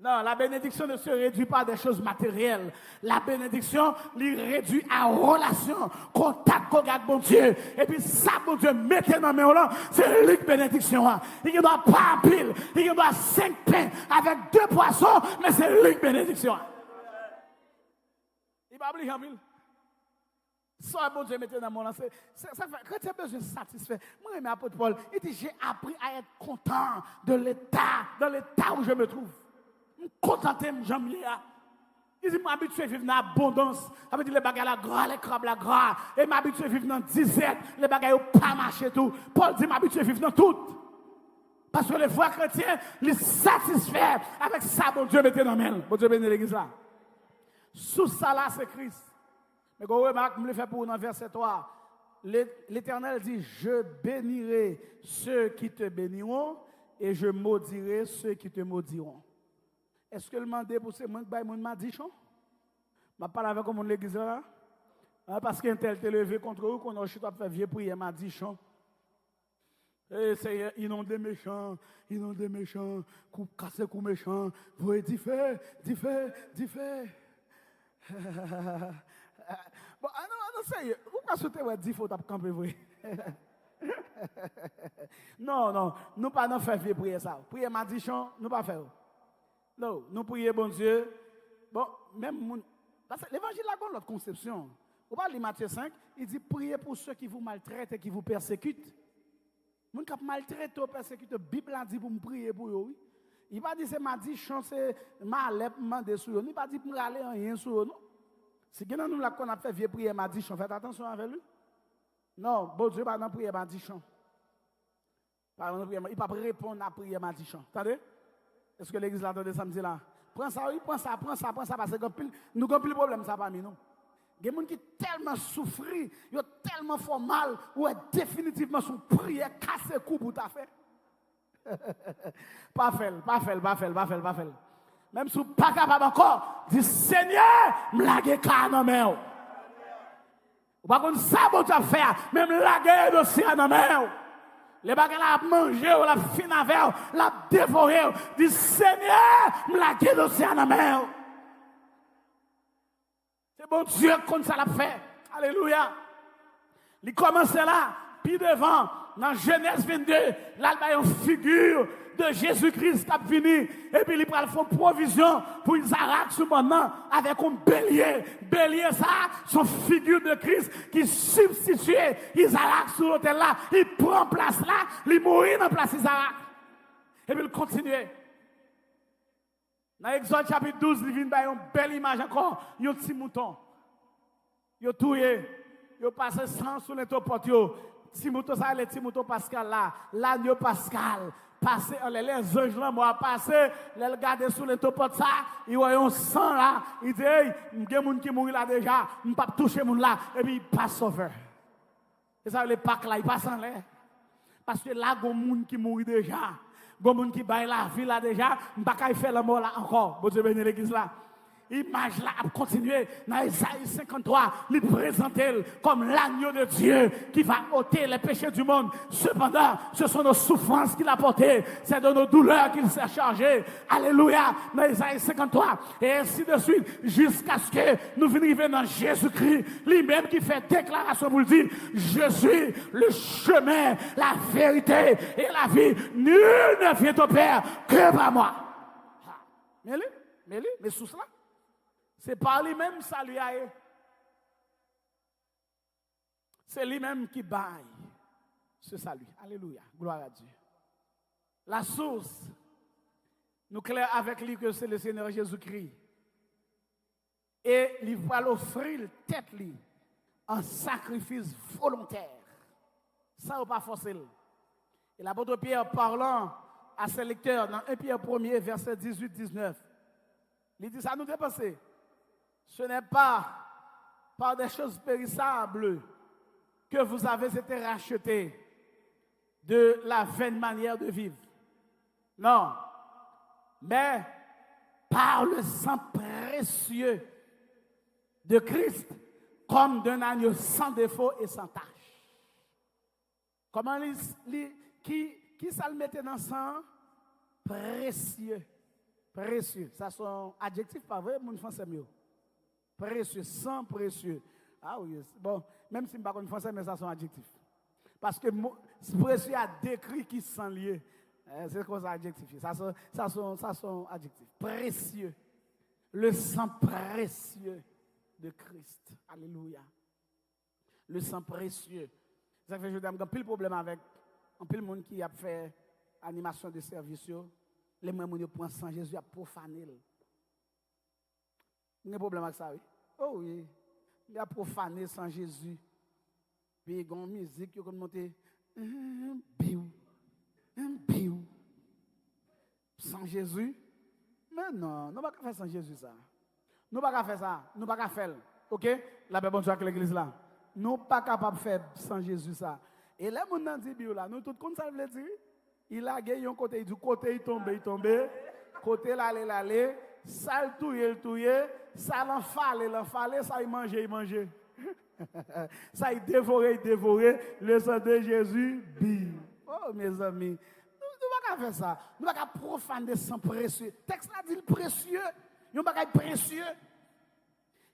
Non, la bénédiction ne se réduit pas à des choses matérielles. La bénédiction lui réduit à relation, contact avec mon Dieu. Et puis ça, mon Dieu, mettez dans mes mains, c'est lui bénédiction. Il ne doit pas en pile, il ne doit 5 pains avec 2 poissons, mais c'est lui bénédiction. Il va oublier en pile. Ça, bon Dieu, mettez dans mon main. Quand tu as besoin de satisfaire, moi, je m'apôtre Paul, il dit, j'ai appris à être content de l'état, dans l'état où je me trouve. Je suis content de j'aime. Il dit, je m'habitue à vivre dans l'abondance. Ça veut dire les bagages la gras, les crabes la gras. Et je m'habitue à vivre dans la disette, les bagages n'ont pas marché tout. Paul dit, je m'habitue à vivre dans tout. Parce que les voix chrétiens, les satisfaire avec ça, bon Dieu, mettez dans la main. Bon Dieu, bénisse l'église là. Sous ça là, c'est Christ. Mais quand vous remarquez, je me le fais pour vous dans verset 3. L'Éternel dit, je bénirai ceux qui te béniront et je maudirai ceux qui te maudiront. Est-ce que le mandé pour ces gens qui m'a dit, je ne parle avec l'église là? Parce qu'un tel t'est levé contre eux, qu'on a fait vieux prier, m'a dit, c'est inondé méchant, coup cassé, coup méchant, vous êtes dit fait. Bon, non, sérieux, pourquoi souhaitez vous dire faut camper vous? Non, nous pas non faire prier ça. Prier madichon, nous pas faire. Non, nous prier bon Dieu. Bon, même parce que l'évangile a une autre conception. Vous parlez Matthieu 5, il dit priez pour ceux qui vous maltraitent et qui vous persécutent. Moun qui maltraite ou persécute, la Bible a dit pour me prier pour eux. Il pas dit c'est madichon, c'est malep mandé sur eux. Il pas dit pour aller rien sur eux, non. Si nous la qu'on a fait vieux prier madichon, faites attention avec lui. Non, bon Dieu, pas dans prier madichon. Il ne peut pas répondre à prier madichon. Attendez? Est-ce que l'église l'a entendu samedi là? Prends ça, oui, prends ça, parce que nous avons plus de problème, ça parmi nous. Il y a des gens qui tellement souffrent, ils ont tellement fait mal, ou définitivement son prière cassé le cou pour ta fait. Pas fait. Même si vous n'êtes pas capable encore, dis Seigneur, me laguer car dans main. Ou pas qu'on ça bon tu faire, même laguer dossier dans main. Les bagages la manger ou la fin avec, la dévorer, dis Seigneur, me laguer dossier dans main. C'est bon Dieu comme ça l'a fait. Alléluia. Il commence là, puis devant, dans Genèse 22, là, il y a une figure de Jésus-Christ qui a fini. Et puis il prend provision pour Isaac ce moment avec un bélier. Bélier, ça, son figure de Christ qui substitue Isaac sur l'autel là. Il prend place là, il mourit dans place Isaac. Et puis il continue. Dans Exode chapitre 12, il vient une belle image encore. Il y a un petit mouton. Il a tué. Il a passé sang sur les topotes. Petit mouton, ça, le petit mouton Pascal là. L'agneau Pascal. Passé, les anges là, moi, passé, les regarder sous les topotes ça. Il y a un sang là. Il dit, hey, il y a des gens qui mourent là déjà. Je ne peux pas toucher les gens là. Et puis il passe sauveur. Et ça, les Pâques là, il passe en l'air. Parce que là, il y a des gens qui mourent déjà. Il y a des gens qui baillent la vie là déjà. Je ne peux pas faire la mort là encore. Bon Dieu bénisse l'église là. Image là a continué dans Isaïe 53, il présente comme l'agneau de Dieu qui va ôter les péchés du monde. Cependant, ce sont nos souffrances qu'il a portées, c'est de nos douleurs qu'il s'est chargé. Alléluia, dans Isaïe 53, et ainsi de suite, jusqu'à ce que nous arrivions dans Jésus-Christ, lui-même qui fait déclaration pour le dire, je suis le chemin, la vérité et la vie. Nul ne vient au Père que par moi. Mais sous cela, c'est par lui-même ça lui a. C'est lui-même qui baille ce salut. Alléluia. Gloire à Dieu. La source, nous clair avec lui que c'est le Seigneur Jésus-Christ. Et il va l'offrir tête lui en sacrifice volontaire. Ça ne va pas forcer. Et l'apôtre Pierre parlant à ses lecteurs dans 1 Pierre 1er, verset 18-19, il dit ça nous dépasse. Ce n'est pas par des choses périssables que vous avez été rachetés de la vaine manière de vivre. Non, mais par le sang précieux de Christ, comme d'un agneau sans défaut et sans tache. Comment qui ça le mettait dans le sang précieux? Précieux. Ça sont adjectifs pas vrai, mon français mieux. Précieux, sang précieux. Ah oui, bon, même si je ne parle pas français, mais ça sont adjectifs. Parce que précieux a décrit qui sont liés. C'est quoi ça adjectif? Ça sont adjectifs. Précieux. Le sang précieux de Christ. Alléluia. Le sang précieux. Ça fait que je n'ai plus de problème avec un peu de monde qui a fait animation de service. Les mêmes qui prennent sang Jésus à profaner. Il y a un problème avec ça, oui. Oh oui. Il a profané sans Jésus. Puis il y a une musique qui a monté. Biou. Sans Jésus. Mais non, nous ne pouvons pas faire sans Jésus ça. Nous ne pouvons pas faire ça. Nous ne pouvons pas faire. Ok? La paix, bonjour avec l'église là. Nous ne sommes pas capables de faire sans Jésus ça. Et là, mon dit Biou là, nous tout comme ça veut dire. Il a gagné un côté, du côté il tombe. Côté l'aller. Ça le touye. Ça l'enfale, ça il mange. Ça il dévoré. Le sang de Jésus, bim. Oh mes amis, nous ne pouvons pas faire ça. Nous ne pouvons pas profaner sang précieux. Le texte là dit précieux. Nous ne pouvons pas précieux.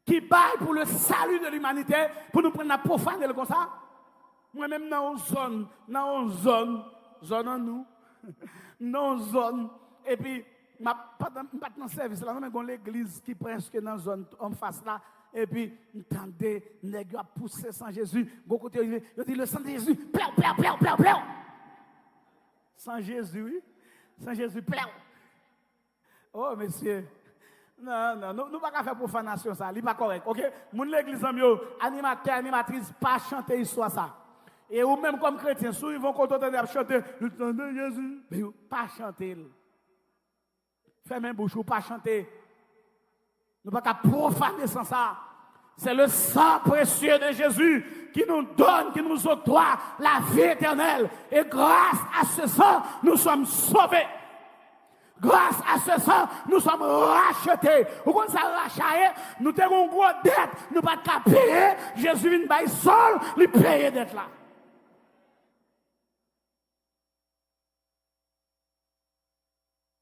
Qui baille pour le salut de l'humanité, pour nous prendre la profaner comme ça. Moi-même dans une zone en nous, dans une zone, et puis, je ne pas dans le service là, mais dans l'église qui presque dans la zone en face là, et puis, entendez, les gars pousser sans Jésus, beaucoup de gens disent le sang de Jésus, plau. Sans Jésus, oui, sans Jésus, plau. Oh, monsieur. Non, nous ne pouvons pas faire profanation ça, ce n'est pas correct, ok? Mon l'église en mieux, animateur, animatrice, pas chanter histoire ça. Et ou même comme chrétien, si ils vont continuer à chanter, le sang de Jésus, mais pas chanter. Fermez bouche ou pas chanter. Nous ne pouvons pas profaner sans ça. C'est le sang précieux de Jésus qui nous donne, qui nous octroie la vie éternelle. Et grâce à ce sang, nous sommes sauvés. Grâce à ce sang, nous sommes rachetés. Ou quand ça racheté, nous avons une grosse dette, nous ne pouvons pas payer. Jésus vient by seul, lui payer dette là.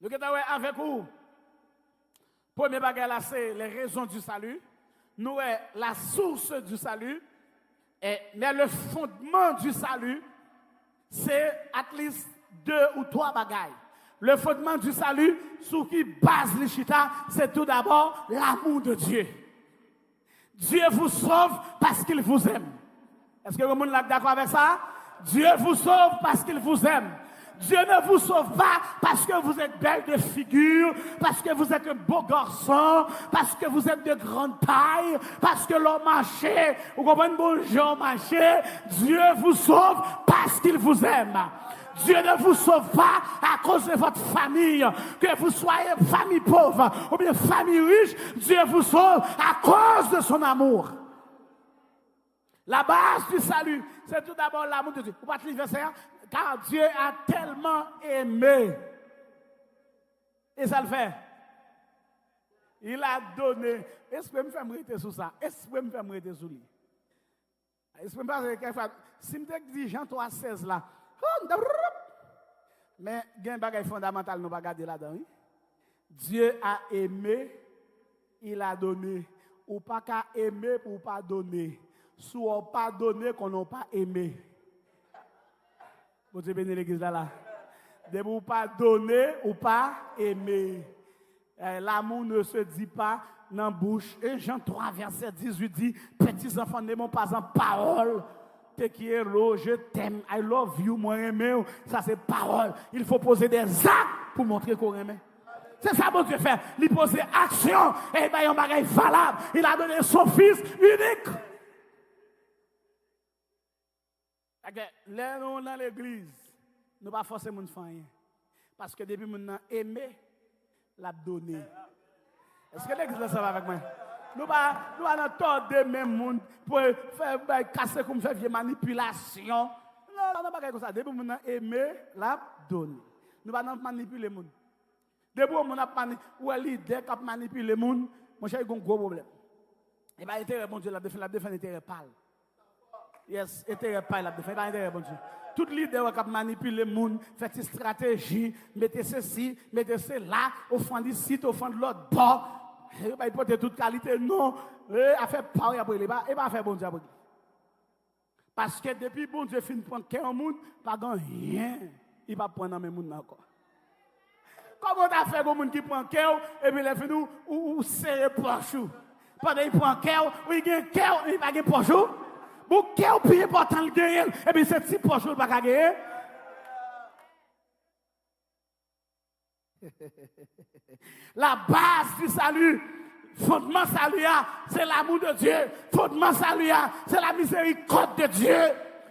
Nous sommes avec vous. Premier bagage là, c'est les raisons du salut. Nous sommes la source du salut. Mais le fondement du salut, c'est at least 2 ou 3 bagages. Le fondement du salut, sur qui base l'Ishita, c'est tout d'abord l'amour de Dieu. Dieu vous sauve parce qu'il vous aime. Est-ce que le monde est d'accord avec ça? Dieu vous sauve parce qu'il vous aime. Dieu ne vous sauve pas parce que vous êtes belle de figure, parce que vous êtes un beau garçon, parce que vous êtes de grande taille, parce que l'on marche, vous comprenez, bonjour marche. Dieu vous sauve parce qu'il vous aime. Dieu ne vous sauve pas à cause de votre famille, que vous soyez famille pauvre ou bien famille riche. Dieu vous sauve à cause de son amour. La base du salut, c'est tout d'abord l'amour de Dieu. Vous pouvez lire verset 1, car Dieu a tellement aimé. Et ça le fait. Il a donné. Est-ce que je me fais m'arrêter sur ça? Est-ce que je me fais m'arrêter sur lui? Est-ce que je me fais quelquefois, si je me dis Jean 3,16 là, mais il y a un bagage fondamental, nous ne pouvons pas garder là-dedans. Oui? Dieu a aimé, il a donné. Ou pas qu'à aimer pour pas donner. Soit pas donné qu'on n'a pas aimé. Vous avez béni l'église là. De vous pas donner ou pas aimer. L'amour ne se dit pas dans la bouche. Et Jean 3, verset 18 dit, petits enfants, n'aimons pas en parole. Qui est l'eau, je t'aime, I love you, moi aimé. Ça c'est parole. Il faut poser des actes pour montrer qu'on aime. C'est ça que Dieu fait. Il pose action et il y a un bagage valable. Il a donné son fils unique. Là, nous dans l'église, nous ne pas forcément faire rien. Parce que depuis que nous avons aimé, l'a donné. Est-ce que l'église ça va avec moi? Nous allons tordre même monde pour faire casser comme faire manipulation. Non, non, pas comme ça. Depuis que nous avons aimé, l'a donné. Nous allons manipuler les gens. Depuis que nous avons l'idée de manipuler les gens, mon cher, il y a un gros problème. Et bien, intérêt, bon Dieu, la défense intérêt pâle. Yes, intérêt pâle, la défense, pas intérêt, bon Dieu. tout leader qui manipule le monde, fait une stratégie, mettez ceci, mettez cela, au fond d'ici, au fond de l'autre bord. Il va porter toute qualité, non. Il fait pas, il va faire bon Dieu. Parce que depuis bon Dieu finit prendre qu'un monde, pas rien, il va prendre dans le monde encore. Comment tu as fait pour les gens qui prennent cœur et puis les finit ou serrer poche. Pendant qu'il prend cœur, il gagne cœur, il va gagner poche. Pour cœur plus important le gagner et puis c'est petit poche pas gagner. La base du salut, fondement salut, c'est l'amour de Dieu. Fondement salut, c'est la miséricorde de Dieu.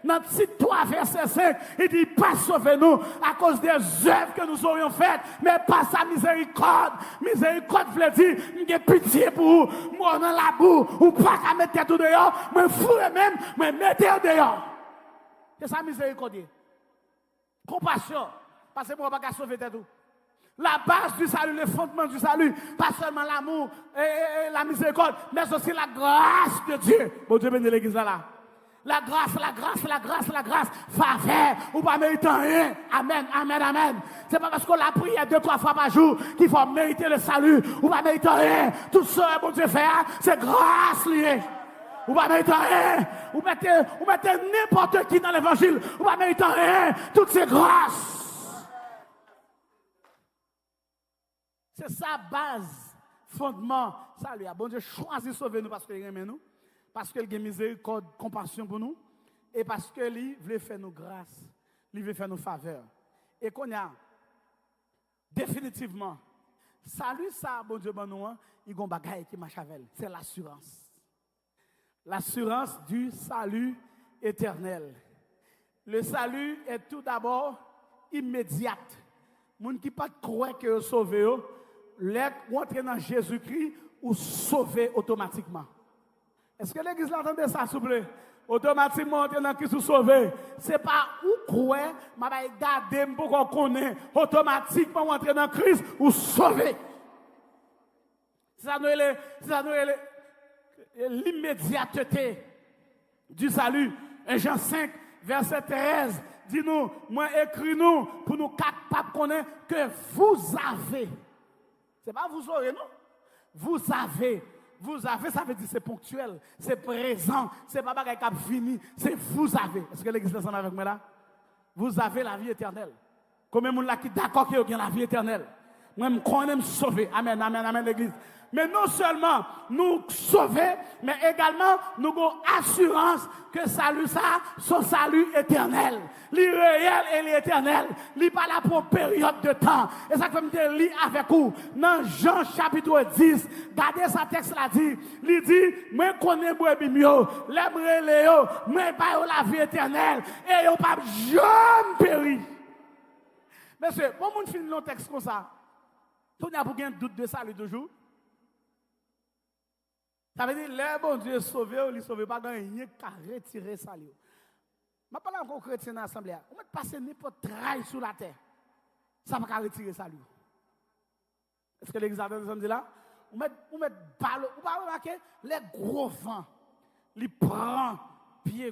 Dans Tite 3, verset 5, il dit, pas sauver-nous à cause des œuvres que nous aurions faites, mais pas sa miséricorde. Miséricorde veut dire, j'ai pitié pour vous, moi dans la boue, ou pas qu'à mettre tout dehors, me fourrer même, me mettre dehors. C'est ça miséricorde. Compassion, parce que moi, je ne peux pas sauver tout. La base du salut, le fondement du salut, pas seulement l'amour et la miséricorde, mais aussi la grâce de Dieu. Bon Dieu bénisse l'église là. La grâce, la grâce, la grâce, la grâce, faveur, ou pas mériter rien. Amen, amen, amen. C'est pas parce qu'on l'a prié 2-3 fois par jour qu'il faut mériter le salut, ou pas mériter rien. Tout ce que bon Dieu fait, c'est grâce liée. Ou pas mériter rien. Ou mettez n'importe qui dans l'évangile, ou pas mériter rien. Toutes ces grâces. C'est sa base, fondement, salut. Bon Dieu choisit de sauver nous parce qu'il aime nous. Parce qu'il a miséricorde, compassion pour nous, et parce qu'il veut faire nous grâce, il veut faire nous faveur. Et qu'on y a, définitivement, salut ça, bon Dieu, bon nous, il y a un bagage qui marche avec, c'est l'assurance. L'assurance du salut éternel. Le salut est tout d'abord immédiat. Les gens qui ne croient que sauvé, l'être entrer dans Jésus-Christ ou sauvé automatiquement. Est-ce que l'église l'entendait ça, s'il vous plaît? Automatiquement, entrer dans Christ ou sauvé. Ce n'est pas où croire, mais garder pour qu'on connaisse. Automatiquement, entrer dans Christ ou sauvé. C'est ça, l'immédiateté du salut. 1 Jean 5, verset 13, dis-nous, moi écris-nous pour nous capables de connaître que vous avez. Ce n'est pas vous aurez, non? Vous avez, ça veut dire c'est ponctuel, c'est présent, c'est pas bagay qui a fini, c'est vous avez. Est-ce que l'église est ensemble avec moi là? Vous avez la vie éternelle. Combien de gens qui sont d'accord qu'il y a la vie éternelle? Moi, je connais me sauver. Amen, amen, amen, l'église. Mais non seulement nous sauver, mais également nous avons assurance que salut ça, son salut éternel. L'irréel et l'éternel. Il n'est pas là pour une période de temps. Et ça comme je lis avec vous. Dans Jean chapitre 10, regardez sa texte là dit, il dit, moi connais moi bimio, l'aimerai léo, moi pas la vie éternelle et yo pas jamais péri. Monsieur, pour moun finir le texte comme ça, tout n'y a pas de doute de salut toujours. Ça veut dire, le bon Dieu sauvé, il ne sauve pas, il n'y a qu'à retirer ça. Je ne parle pas encore chrétien dans l'assemblée. On va passer n'importe trail sur la terre. Ça ne va pas retirer ça. Est-ce que l'église a dit là? On met balle, on va remarquer les gros vents. Il prend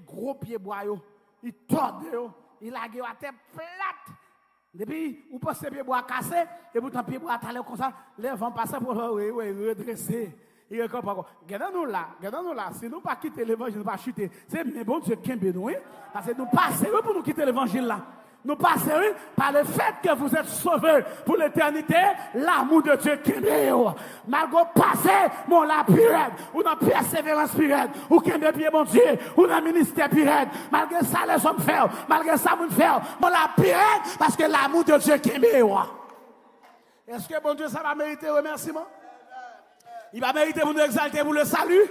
gros pieds bois, il tord, il a la terre plate. Depuis, vous pensez que les pieds bois cassés, et pourtant les pieds bois talent comme ça, les vents passent pour redresser. Il est encore. Regardez-nous là. Si nous pas quitter l'évangile, nous pas chuter. C'est mais bon Dieu qui est nous, parce que nous pas sérieux pour nous quitter l'évangile là. Nous pas sérieux par le fait que vous êtes sauvés pour l'éternité, l'amour de Dieu qui est nous. Malgré passer, mon la purette, ou dans persévérance purette, ou qui est bien mon Dieu, ou dans ministère purette. Malgré ça, les hommes font, malgré ça, nous faisons, mon la purette, parce que l'amour de Dieu qui est nous. Est-ce que bon Dieu, ça va mériter remerciement? Il va mériter pour nous exalter pour le salut.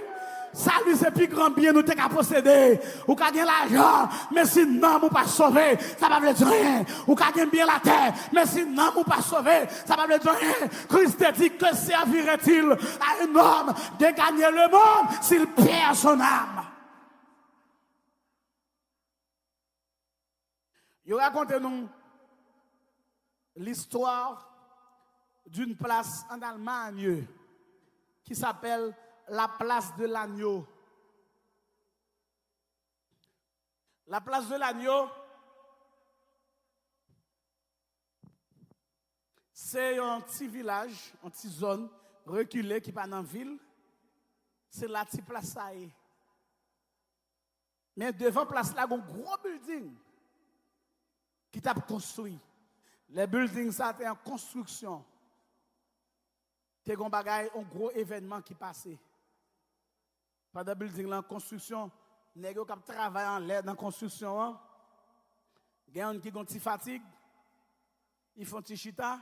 Salut, c'est plus grand bien nous t'es posséder. Ou qu'à gagner l'argent, mais si non, nous pas sauver, ça va dire rien. Ou qu'à gagner bien la terre, mais si non, nous pas sauver, ça va dire rien. Christ dit que servirait-il à un homme de gagner le monde s'il perd son âme? Il raconte nous l'histoire d'une place en Allemagne qui s'appelle la place de l'agneau. La place de l'agneau, C'est un petit village, une petite zone reculée qui n'est pas dans la ville. C'est la petite place ça est. Mais devant place là, il y a un gros building qui t'a construit. Les buildings ça étaient en construction. C'est un gros événement qui passait. Pendant le building là en construction, les gens qui travaillent en l'air dans la construction, il y a des gens qui ont une fatigue, ils font un chita,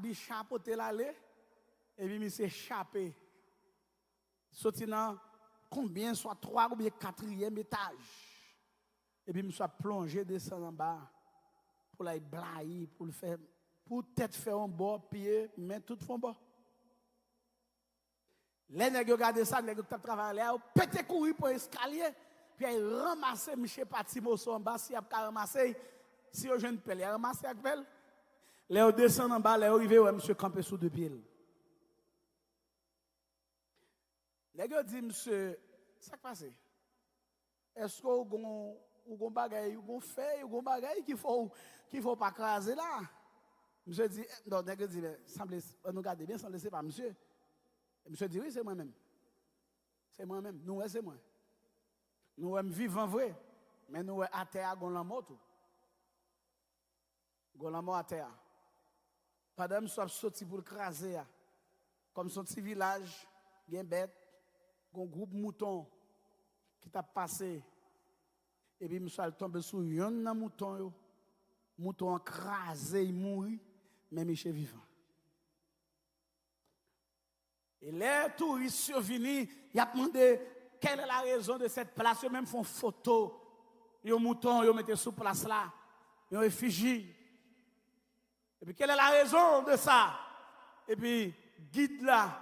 ils chapeauté l'aller, et puis ils s'échappent. Sorti dans combien, soit 3 ou bien 4e étage. Et puis ils sont plongé, descendre en bas, pour la blayer, pour le faire, pour peut-être faire un bord, pied, mais tout font bord. Les nègres regardent ça, les nègres qui travaillent là, ils pété courir pour l'escalier, puis ils ramassent M. Patimoso en bas, si ils ont ramassé, si ils jeune pelle, ils ramassent avec pelle. Les descendent en bas, les arrivent, ouais, monsieur campé sous deux pieds. Les gars disent, monsieur, ça qui passe? Est-ce que vous avez bagay, vous fait, vous bagay qu'il faut pas craser là? Monsieur dit, non, les gars disent, semblez, nous regardez bien, sans laisser pas monsieur. Et monsieur dit, oui, c'est moi-même. C'est moi-même. Nous, c'est moi. Nous sommes vivants vrai, mais nous sommes à terre, nous sommes morts. Nous sommes à terre. Pendant que nous sommes sortis pour le craser, comme son petit village, il y a une bête, un groupe mouton qui t'a passé. Et puis, nous sommes tombés sur un mouton. Mouton crasé, il mourit, mais Michel vivant. Et les touristes sont venus, ils ont demandé quelle est la raison de cette place. Ils même font photo. Ils ont mouton, ils mettent sur place là. Ils ont effigie. Et puis quelle est la raison de ça? Et puis guide là,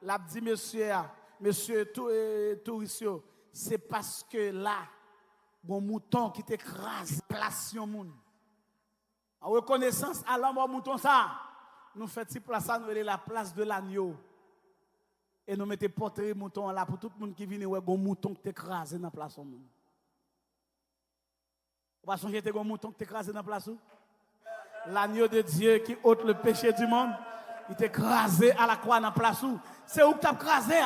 l'a dit monsieur touriste, c'est parce que là, bon mouton qui t'écrase place yon moun. En reconnaissance à l'homme mouton ça, nous faisons place ça, nous la place de l'agneau. Et nous mettons portrait mouton là pour tout le monde qui vient ouais un mouton qui t'écrase dans la place au monde. Vous pensez que un mouton qui t'écrase dans la place où? L'agneau de Dieu qui ôte le péché du monde, il t'écrasé à la croix dans la place où? C'est où que tu as écrasé?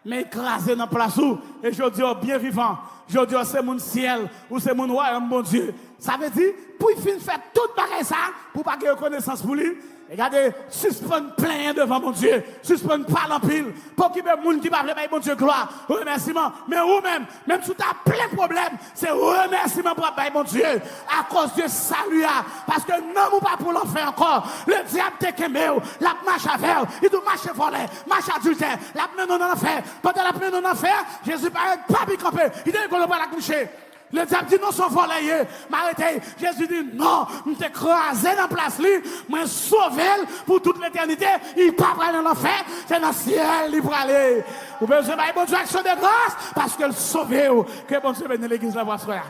Mais écrasé dans la place où? Et je dis bien vivant, je dis c'est mon ciel ou c'est mon royaume mon Dieu. Ça veut dire pour il finit faire tout bagay ça pour pas qu'il y ait reconnaissance pour lui. Regardez, suspend plein devant mon Dieu, suspend pas en pile, pour qu'il y ait des gens qui ne veulent pas mon Dieu gloire, remerciement. Mais vous-même, même si tu as plein de problèmes, c'est remerciement pour mon Dieu, à cause de salut. Parce que non, ou pas pour l'enfer encore. Le diable te kémé, la marche à faire, il doit marcher volé, marche adultère, la mène en enfer. Pendant la mène en enfer, Jésus paraît pas campé, il dit qu'on ne va pas la coucher. Le diable dit non, son volet, m'arrêtez. Jésus dit non, je t'ai écrasé dans la place, je sauvé pour toute l'éternité. Il ne peut pas aller dans l'enfer, c'est dans le ciel, il peut aller. Vous pouvez dire, bon Dieu, action de grâce, parce que le sauvé, que bon Dieu, l'église la voix, frère.